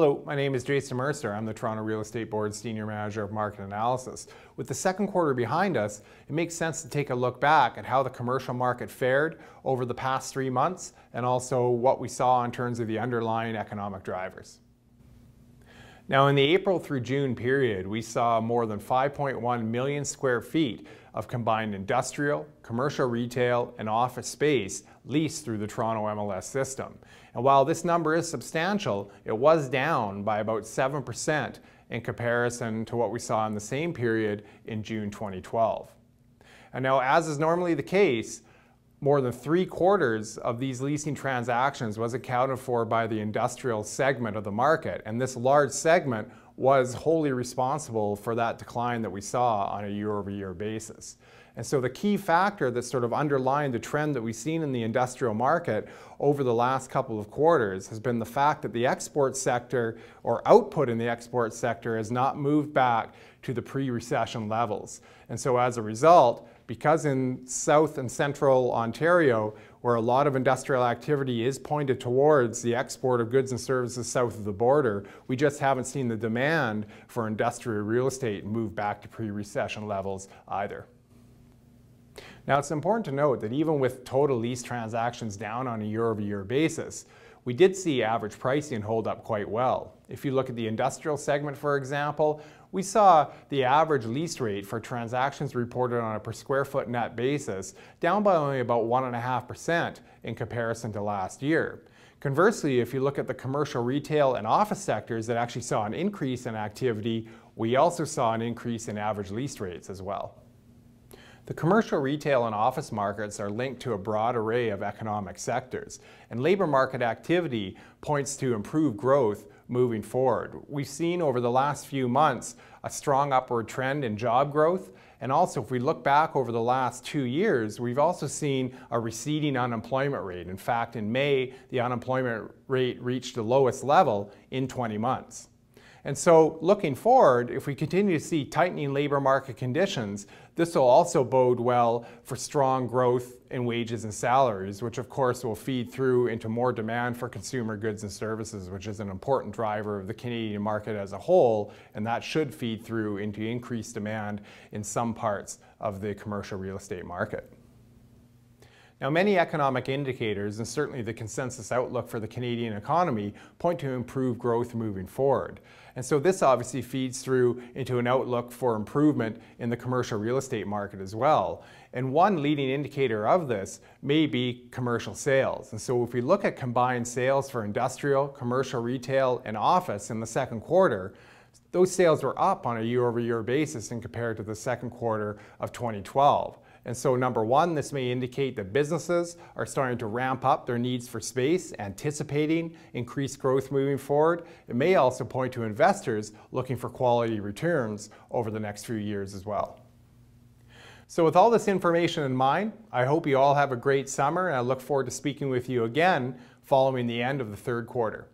Hello, my name is Jason Mercer. I'm the Toronto Real Estate Board's Senior Manager of Market Analysis. With the second quarter behind us, it makes sense to take a look back at how the commercial market fared over the past 3 months and also what we saw in terms of the underlying economic drivers. Now, in the April through June period, we saw more than 5.1 million square feet of combined industrial, commercial retail, and office space leased through the Toronto MLS system. And while this number is substantial, it was down by about 7% in comparison to what we saw in the same period in June 2012. And now, as is normally the case, more than 3/4 of these leasing transactions was accounted for by the industrial segment of the market, and this large segment was wholly responsible for that decline that we saw on a year-over-year basis. And so the key factor that sort of underlined the trend that we've seen in the industrial market over the last couple of quarters has been the fact that the export sector, or output in the export sector, has not moved back to the pre-recession levels. And so as a result, because in South and Central Ontario, where a lot of industrial activity is pointed towards the export of goods and services south of the border, we just haven't seen the demand for industrial real estate move back to pre-recession levels either. Now, it's important to note that even with total lease transactions down on a year-over-year basis, we did see average pricing hold up quite well. If you look at the industrial segment, for example, we saw the average lease rate for transactions reported on a per square foot net basis down by only about 1.5% in comparison to last year. Conversely, if you look at the commercial, retail, and office sectors that actually saw an increase in activity, we also saw an increase in average lease rates as well. The commercial, retail, and office markets are linked to a broad array of economic sectors, and labor market activity points to improved growth moving forward. We've seen over the last few months a strong upward trend in job growth, and also if we look back over the last 2 years, we've also seen a receding unemployment rate. In fact, in May, the unemployment rate reached the lowest level in 20 months. And so looking forward, if we continue to see tightening labor market conditions, this will also bode well for strong growth in wages and salaries, which of course will feed through into more demand for consumer goods and services, which is an important driver of the Canadian market as a whole, and that should feed through into increased demand in some parts of the commercial real estate market. Now, many economic indicators, and certainly the consensus outlook for the Canadian economy, point to improved growth moving forward. And so this obviously feeds through into an outlook for improvement in the commercial real estate market as well. And one leading indicator of this may be commercial sales. And so if we look at combined sales for industrial, commercial, retail, and office in the second quarter, those sales were up on a year-over-year basis in compared to the second quarter of 2012. And so number one, this may indicate that businesses are starting to ramp up their needs for space, anticipating increased growth moving forward. It may also point to investors looking for quality returns over the next few years as well. So with all this information in mind, I hope you all have a great summer, and I look forward to speaking with you again following the end of the third quarter.